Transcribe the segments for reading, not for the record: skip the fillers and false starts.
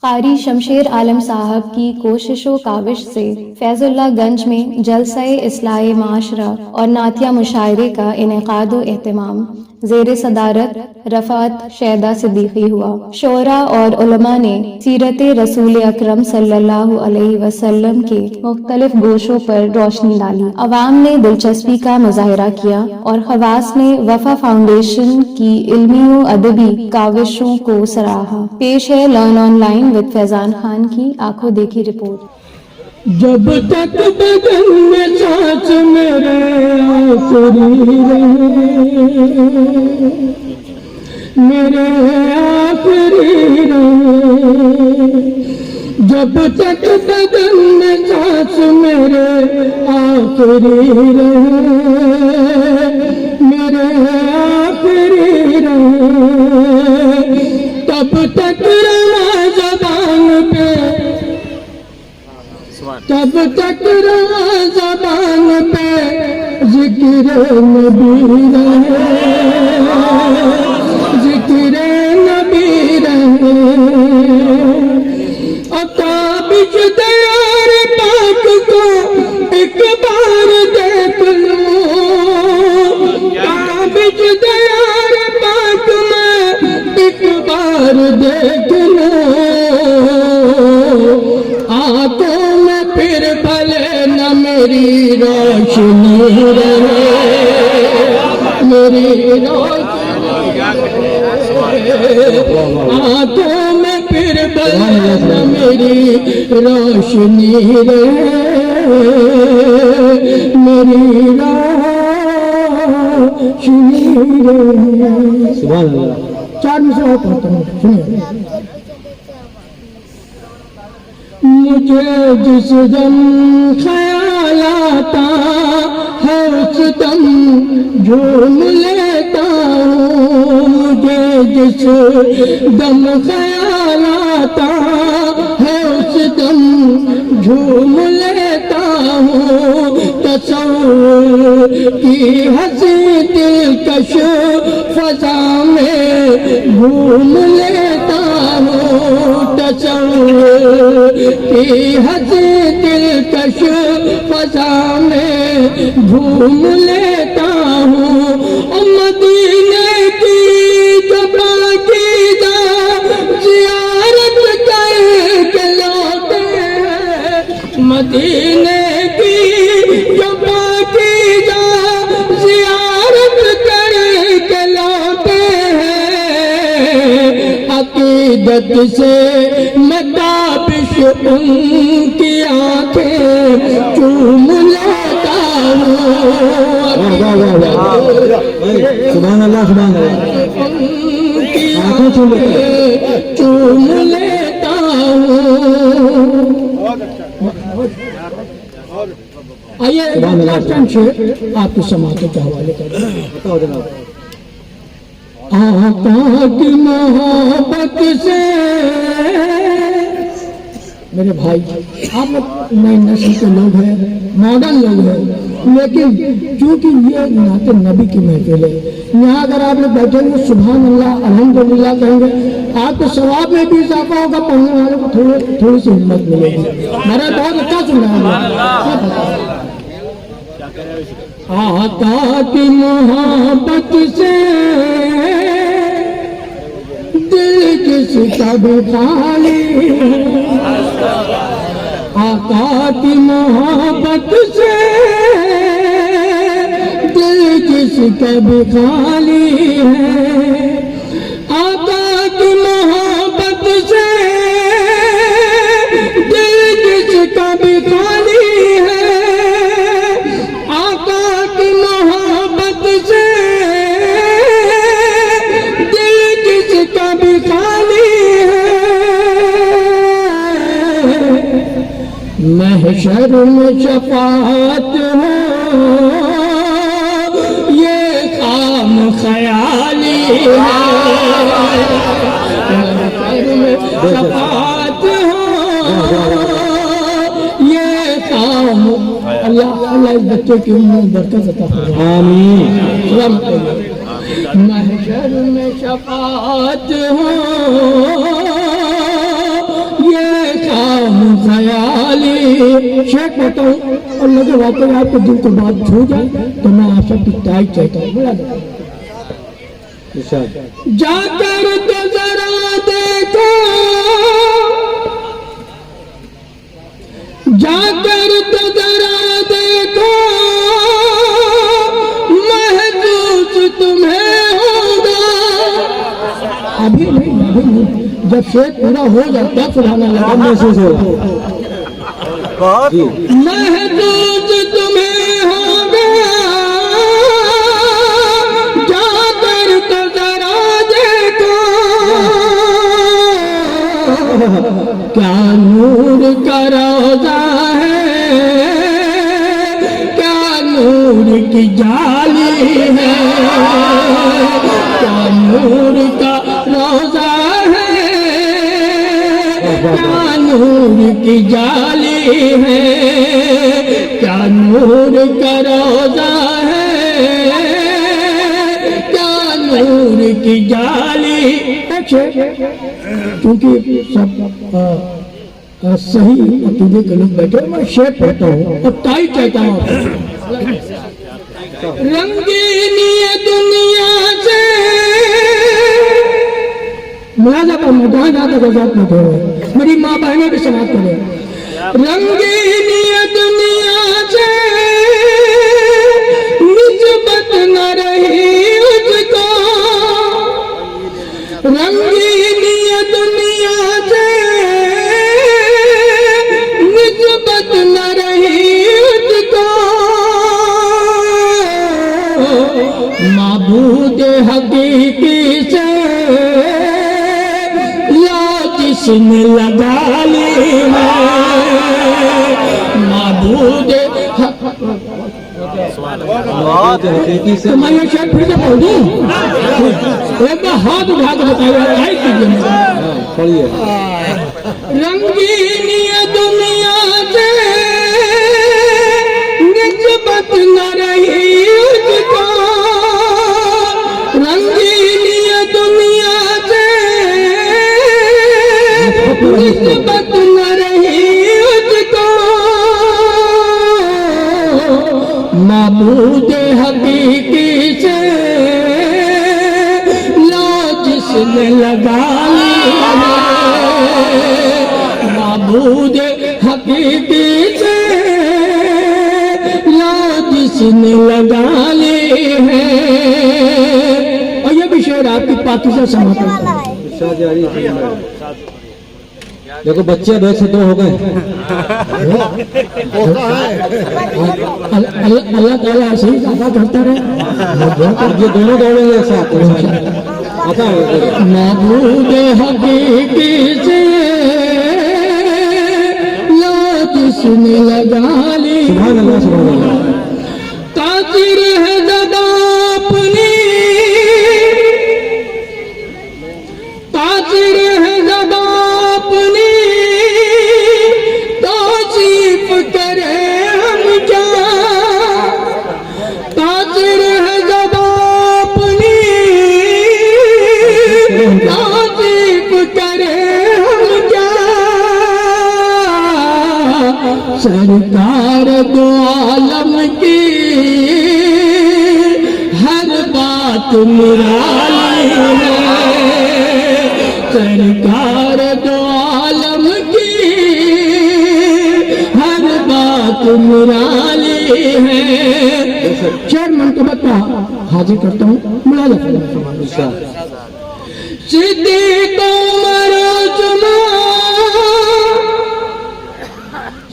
कारी शमशेर आलम साहब की कोशिशों काविश से फैजुल्लाह गंज में जलसा-ए इस्लाह माशरा और नातिया मुशायरे का इनेकाद व एहतमाम ज़ेर सदारत रफ़ात शैदा सिद्दीकी हुआ। शोरा और उलमा ने सीरत रसूल अकरम सल्लल्लाहु अलैहि वसल्लम के मुख्तलिफ गोशों पर रोशनी डाली। अवाम ने दिलचस्पी का मुजाहरा किया और खवास ने वफा फाउंडेशन की इल्मी व अदबी काविशों को सराहा। पेश है learn online with Faizan Khan की आंखों देखी रिपोर्ट। जब तक बदन में सांस मेरे आखिरी रहे, मेरे आखिरी रहे, जब तक बदन में सांस मेरे आखिरी रहे, मेरे आखिरी रहे, तब तक रवा ज़बान पे, तब तक रवा ज़बान पे ज़िक्र नबी रहे, ज़िक्र नबी रहे। अकाबिज दयार पाक को एक बार देख लो, काबिज दयार पाक में एक बार देख लो, आंखों में फिर भले न मेरी रोशनी रहे, मेरी रोशनी आंखों में फिर भले न मेरी रोशनी रहे, मेरी रोशनी रहे। सुभान अल्लाह। 4 मिसरा पढ़ता हूँ, सुनिए। मुझे जिस दम ख्याल आता है उस दम झूम लेता हूँ, मुझे जिस दम ख्याल आता है उस दम झूम लेता हूँ। तसव्वुर की हंसी दिलकश फज़ा में घूम लेता हूँ, तसव्वुर की हंसी दिलकश फज़ा में घूम लेता हूँ। मदीने की जब कीदा ज़ियारत करके लौटे, मदीने की जब कीदा ज़ियारत करके लौटे हैं, अकीदत से मताबिश उनकी आंखें चूम लेता हूँ। सुभान अल्लाह, सुभान अल्लाह। उनकी चूम लेता हूँ। आइए आपके समाते के हवाले कर। आका की मोहब्बत से मेरे भाई, आप लोग नई नस्ल के लोग हैं, मॉडर्न लोग हैं, लेकिन क्योंकि ये नाते नबी की महफिल है, यहाँ अगर आप लोग बैठेंगे सुभान अल्लाह अल्हम्दुलिल्लाह कहेंगे, आपके सवाब में भी इजाफा होगा, पढ़ने वालों को थोड़ी सी हिम्मत मिलेगी। मेरा बहुत अच्छा सुन रहा है। आका की मोहब्बत से दिल किसका भी खाली, आका की मोहब्बत से दिल किसका भी खाली है, आका की मोहब्बत से दिल किसका भी खाली है, आका की मोहब्बत से दिल किसका भी खाली है। महशर में शफाअत हो ये काम ख्याली है, महशर में शफाअत हो ये काम। अल्लाह इस बच्चे की बरकत अता फरमाए, आमीन। महशर में शफाअत हो शेख होता हूँ और लगे वाकई आपके दिल को बात छू जाए तो मैं आप सबकी तारीफ चाहता हूँ। बोला जाकर तो जरा देखो, जाकर तो जरा देखो, महसूस तुम्हें होगा। अभी नहीं, जब शेख पूरा हो जाता है सुनाना लगा महसूस होगा। महसूस तुम्हें होगा, जाकर तो जरा देखो, क्या नूर का रोजा है, क्या नूर की जाली है, क्या नूर का रोजा है, क्या नूर की जाली है, क्या नूर का रोजा है, क्या नूर की जाली। क्योंकि सब सही अकीदे के लोग बैठे, मैं शेख होता हूँ और ताई कहता हूँ। रंगीनी दुनिया से मुलाजा पर मैं जहाँ जाता गजात में थे, मेरी माँ बहनें भी समाप्त करे। रंगीनी दुनिया से निस्बत न रही उसको, रंगीनी दुनिया से निस्बत न रही उसको, माबूद हकीकी से जिसने लगा ली है, माबूद हकीकी से। मैं ये शेर फिर से बोल दूं, एक बार हाथ उठा के बताइए, पढ़िए। रंगीनी दुनिया से निस्बत न रही उसको, रंगीनी दुनिया से निस्बत न रही उसको, माबूद हकीकी से लो जिसने लगा ली है, माबूद हकीकी से लो जिसने लगा ली है। और ये भी शेर आपकी पाकिस्तान समाप्त। देखो बच्चे 2 से 2 हो गए। अल्लाह ताला ऐसे ही अदा करता रहे, ये दोनों दौड़ेंगे एक साथ। माबूद हकीकी से लो जिसने लगा ली, सुभान अल्लाह, सुभान अल्लाह। तासीर है ज़दा अपनी, तासीर है ज़दा अपनी, तौसीफ करे हम क्या, तासीर है ज़दा अपनी, तौसीफ करे हम क्या, सरकार दो आलम की हर बात निराली है, सरकार दो आलम की हर बात निराली है। शेर मंतबत का हाजिर करता हूँ, मुलाजा। सिद्दीक़ उमर उस्मान,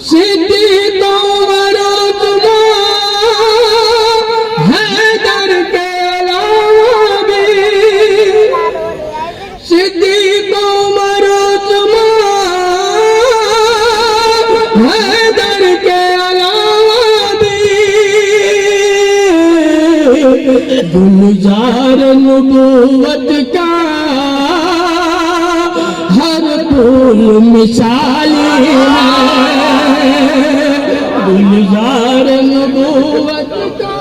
सिद्दीक़ उमर उस्मान, हैदर के अलावा भी, सिद्दीक़ उमर उस्मान, हैदर के अलावा भी, गुलजार नबूवत का हर फूल मिसाली है, गुलजार नबूवत का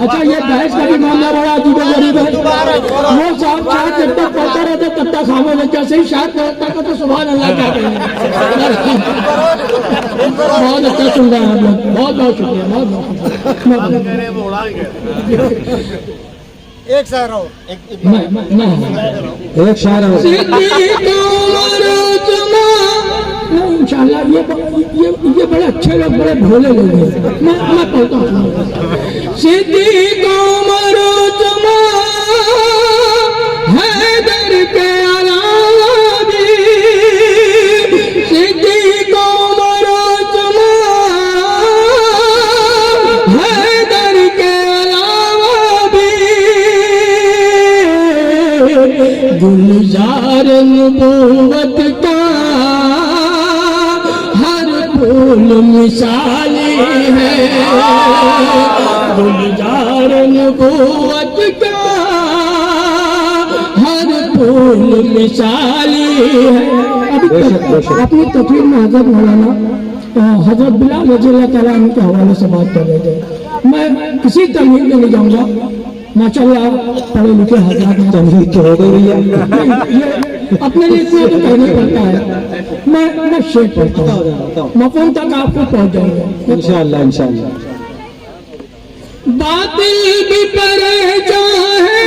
अच्छा ये बहस का भी मामला बड़ा अजीब गरीब है। वो साहब शायद जब तक पढ़ता रहता तब तक खामोश है, जैसे ही शायद पढ़ता का तो सुभान अल्लाह क्या कहें। बहुत अच्छा सुन रहे हैं आप लोग, बहुत बहुत शुक्रिया, बहुत बहुत शुक्रिया। एक शायर और एक एक शायर है। इंशाल्लाह ये बड़े अच्छे लोग, बड़े भोले लोग हैं। मैं पढ़ता हूँ। सिद्दीक़ उमर उस्मान हैदर के अलावा भी, सिद्दीक़ उमर उस्मान हैदर के अलावा भी, गुलजार नबूवत का फूल मिसाली है, गुलजार नबूवत का हर फूल मिसाली है। अपनी तकरीर में हजरत मौलाना हजरत बिलाल रज़ी अल्लाह तआला अन्हु के हवाले से बात कर रहे थे। मैं किसी तमहीद में नहीं जाऊंगा, माशाल्लाह पढ़े लिखे हजरत हैं। तमहीद तो हो गई भैया, अपने लिए इतना तो कहना पड़ता है। मैं शेर पढ़ता हूँ, मफ़हूम तक आपको पहुँच जाएंगे इंशाअल्लाह इंशाअल्लाह। बातिल भी परेशान है,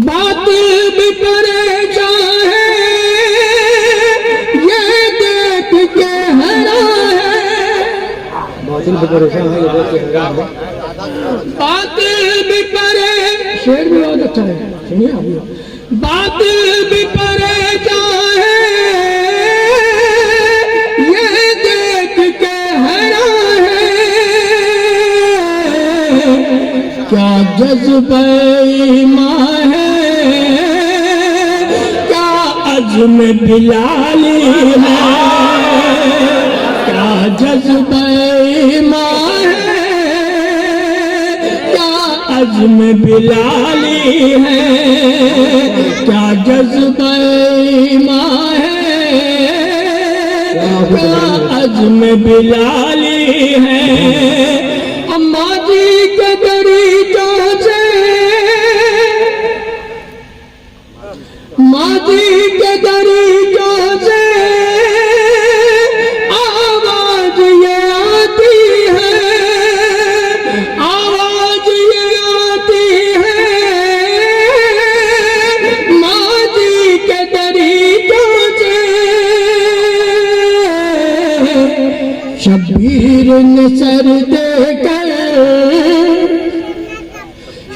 बातिल भी परेशान है, ये देख के हैरान है। बातिल भी परेशान है, ये देख के हैरान है। बातिल भी परेशान, शेर भी बहुत अच्छा है, सुनिए अभी। बातिल भी परेशान है, ये देख के हैरान है, क्या जज्बे ईमान है, क्या अज़्म बिलाली है, क्या जज्बे ईमान है, क्या अज़्म बिलाली है, क्या जज्बे ईमान है, क्या अज़्म बिलाली है। अम्मा जी के दरीचों से, माँ जी के दरीचों से आवाज ये आती है, आवाज ये आती है, माँ जी के दरीचों से। शब्बीर ने सर देकर,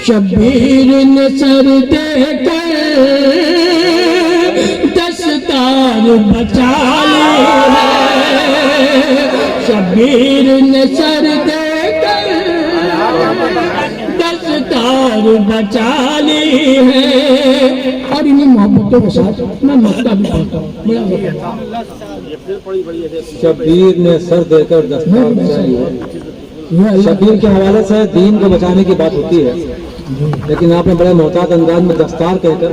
शब्बीर ने सर देकर दस्तार बचा ली है, शब्बीर ने सर देकर दस्तार बचा ली है। और इन्हीं मोहब्बतों के साथ मैं मक्ता भी पढ़ता हूँ। शब्बीर ने सर देकर दस्तार बचाई है। शब्बीर के हवाले से दीन को बचाने की बात होती है, लेकिन आपने बड़े मोहतात अंदाज में दस्तार कहकर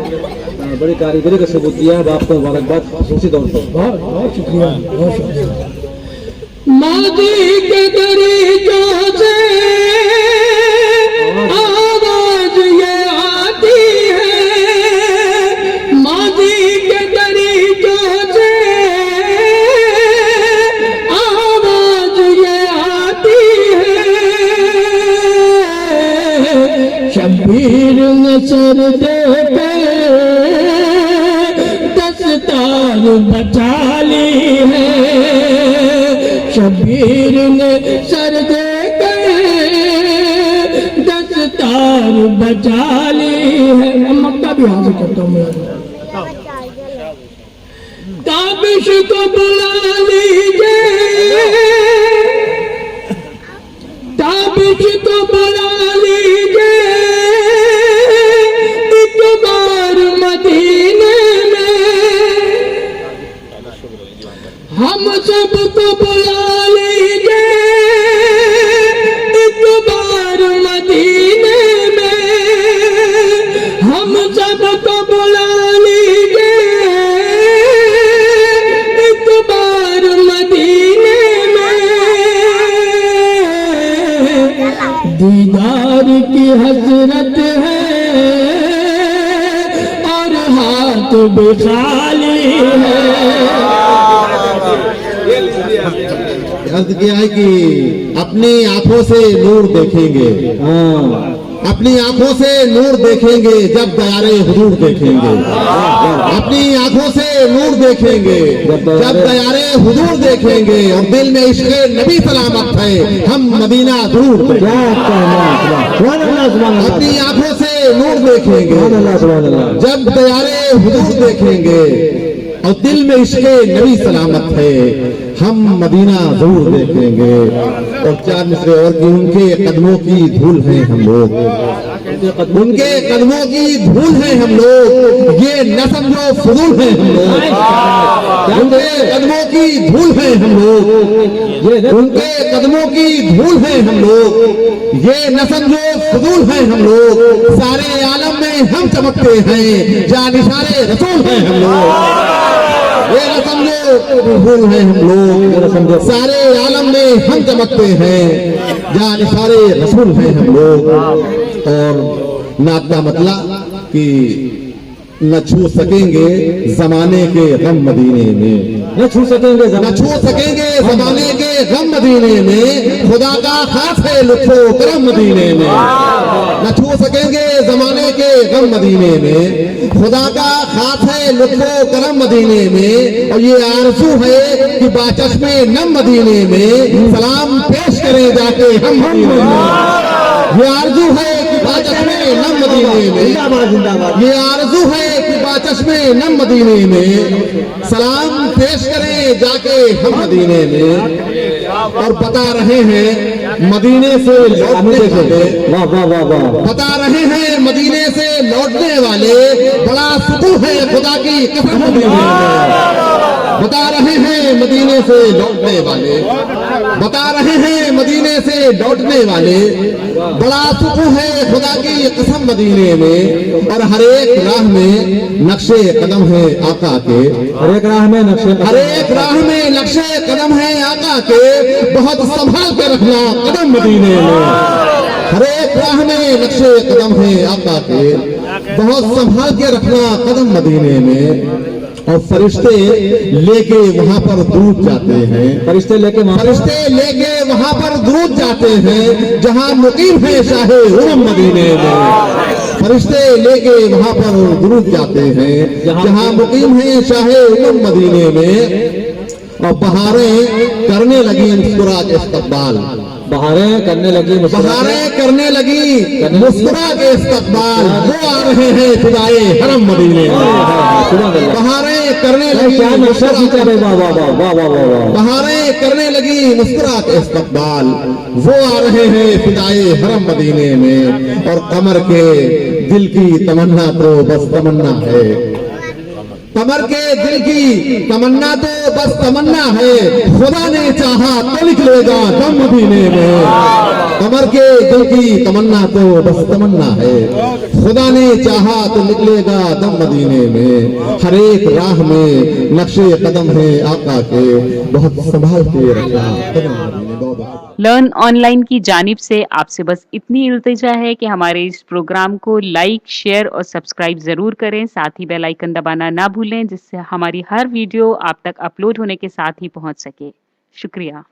बड़ी कारीगरी का सबूत दिया है। आपको मुबारकबाद खसूसी तौर पर। बहुत बहुत शुक्रिया, बहुत शुक्रिया। मादी के दरीचों से आवाज ये आती है, मादी के दरीचों से आवाज ये आती है। शब्बीर ने सर देकर दस्तार बचा ली है, शब्बीर ने सर देकर दस्तार बचा ली है। मैं मक्ता भी हाजिर करता हूँ। ताबिश को बुला लीजिए, ताबिश को बुला लीजिए, एक बार मदीने में हम सबको बुला लीजिए, एक बार मदीने में हम सबको बुला लीजिए, एक बार मदीने में। दीदार की हसरत है और हाथ भी खाली है। अर्ज किया है कि अपनी आंखों से नूर देखेंगे, हाँ, अपनी आंखों से नूर देखेंगे जब दयारे हुजूर देखेंगे। अपनी आंखों से नूर देखेंगे जब दयारे हुजूर देखेंगे, और दिल में इश्क़ नबी सलामत है हम मदीना जरूर देखेंगे। अपनी आंखों से नूर देखेंगे जब दयारे हुजूर देखेंगे, और दिल में इश्क़ नबी सलामत है हम मदीना जरूर देखेंगे। और चार मिसरे और कि उनके कदमों की धूल हैं हम लोग, उनके कदमों की धूल हैं हम लोग, ये न समझो फजूल हैं हम लोग। उनके कदमों की धूल हैं हम लोग, उनके कदमों की धूल हैं हम लोग, ये न समझो फजूल हैं हम लोग। सारे आलम में हम चमकते हैं जानिसारे रसूल हैं हम लोग। ये न समझो फजूल हैं हम लोग, सारे आलम में हम चमकते हैं जानिसारे रसूल हैं हम लोग। और नात का मतलब कि न छू सकेंगे जमाने के गम मदीने में, न छू सकेंगे न छू सकेंगे जमाने के गम मदीने में, खुदा का खास है लुत्फो करम मदीने में। न छू सकेंगे जमाने के गम मदीने में, खुदा का खास है लुत्फो करम मदीने में। और ये आरज़ू है कि बाचश्मे नम मदीने में सलाम पेश करें जाके हम मदीने में। ये आरज़ू है कि बाचश्मे नम मदीने में, ये आरज़ू है कि बाचश्मे नम मदीने में सलाम पेश करें जाके हम मदीने में। और बता रहे हैं मदीने से लौटने वाले, वाह वाह वाह वाह, बता रहे हैं मदीने से लौटने वाले बड़ा सुकून है खुदा की कसम मदीने में। बता रहे हैं मदीने से लौटने वाले, बता रहे हैं मदीने से लौटने वाले बड़ा सुकून है खुदा की कसम मदीने में। और हर एक राह में नक्शे कदम है आका के, हर एक राह में नक्शे, हर एक राह में नक्शे कदम है आका के, बहुत संभाल के रखना कदम मदीने में। हर एक राह में नक्शे कदम है आका के, बहुत संभाल के रखना कदम मदीने में। और फरिश्ते लेके वहां पर दूध जाते हैं, फरिश्ते लेके वहां पर दूध जाते हैं जहां मुकीम है शाहे उम्म मदीने में। फरिश्ते लेके वहां पर दूध जाते हैं जहां मुकीम है शाहे उम्म मदीने में। और बहारें करने लगी मुस्कुरा के इस्तकबाल, बहारें करने लगी, बहारें करने लगी मुस्कुरा के इस्तकबाल, वो आ रहे हैं फिदाए हरम मदीने में। बहारें करने लगी, क्या नक्शा खींचा रे, वाह वाह वाह वाह वाह वाह वाह, बहारें करने लगी मुस्कुरा के इस्तकबाल, वो आ रहे हैं फिदाए हरम मदीने में। और कमर के दिल की तमन्ना तो बस तमन्ना है, कमर के दिल की तमन्ना तो बस तमन्ना है, खुदा ने चाहा तो निकलेगा दम मदीने में। कमर के दिल की तमन्ना तो बस तमन्ना है, खुदा ने चाहा तो निकलेगा दम मदीने में। हर एक राह में नक्शे कदम है आका के, बहुत संभाल के रखना कदम मदीने। बहुत लर्न ऑनलाइन की जानिब से आपसे बस इतनी इल्तिजा है कि हमारे इस प्रोग्राम को लाइक, शेयर और सब्सक्राइब जरूर करें। साथ ही बेल आइकन दबाना ना भूलें, जिससे हमारी हर वीडियो आप तक अपलोड होने के साथ ही पहुंच सके। शुक्रिया।